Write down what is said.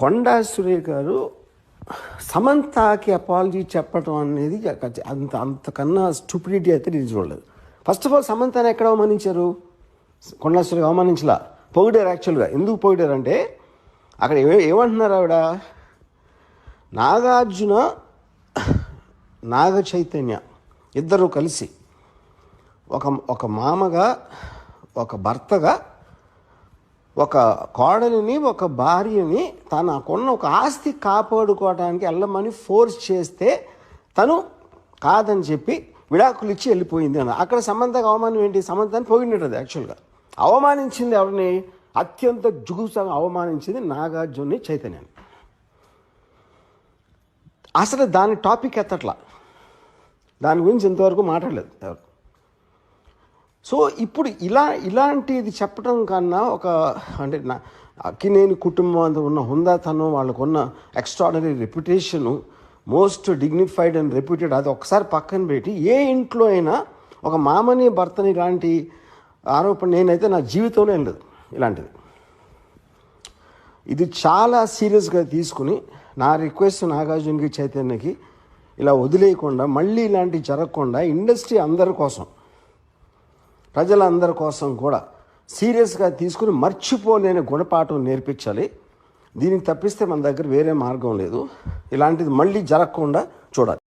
కొండా సురేఖ గారు సమంతకి అపాలజీ చెప్పడం అనేది అంతకన్నా స్టూపిడిటీ అయితే నేను చూడలేదు. ఫస్ట్ ఆఫ్ ఆల్ సమంతని ఎక్కడ అవమానించారు? కొండా సురేఖ అవమానించలా, పొగిడారు. యాక్చువల్గా ఎందుకు పొగిడారు అంటే అక్కడ ఏమంటున్నారు ఆవిడ, నాగార్జున నాగ చైతన్య ఇద్దరు కలిసి ఒక మామగా, ఒక భర్తగా, ఒక కోడలిని, ఒక భార్యని తనకున్న ఒక ఆస్తి కాపాడుకోవడానికి వెళ్ళమని ఫోర్స్ చేస్తే తను కాదని చెప్పి విడాకులు ఇచ్చి వెళ్ళిపోయింది అన్న. అక్కడ సమంతకు అవమానం ఏంటి? సమంతని పొగిడినది. యాక్చువల్గా అవమానించింది ఎవరిని? అత్యంత జుగుసంగా అవమానించింది నాగార్జున చైతన్యాన్ని. అసలు దాని టాపిక్ ఎత్తట్లా, దాని గురించి ఇంతవరకు మాట్లాడలేదు ఎవరు. సో ఇప్పుడు ఇలాంటిది చెప్పడం కన్నా అంటే అక్కినేని కుటుంబం అంత ఉన్న హుందాతనం, వాళ్ళకున్న extraordinary reputation, most dignified and reputed, అది ఒకసారి పక్కన పెట్టి ఏ ఇంట్లో అయినా ఒక మామని భర్తని ఇలాంటి ఆరోపణ నేనైతే నా జీవితంలో ఏం లేదు ఇలాంటిది. ఇది చాలా సీరియస్గా తీసుకుని నా రిక్వెస్ట్ నాగార్జునకి చైతన్యకి ఇలా వదిలేయకుండా, మళ్ళీ ఇలాంటివి జరగకుండా ఇండస్ట్రీ అందరి కోసం, ప్రజలందరి కోసం కూడా సీరియస్గా తీసుకుని మర్చిపోలేని గుణపాఠం నేర్పించాలి. దీనికి తప్పిస్తే మన దగ్గర వేరే మార్గం లేదు. ఇలాంటిది మళ్ళీ జరగకుండా చూడాలి.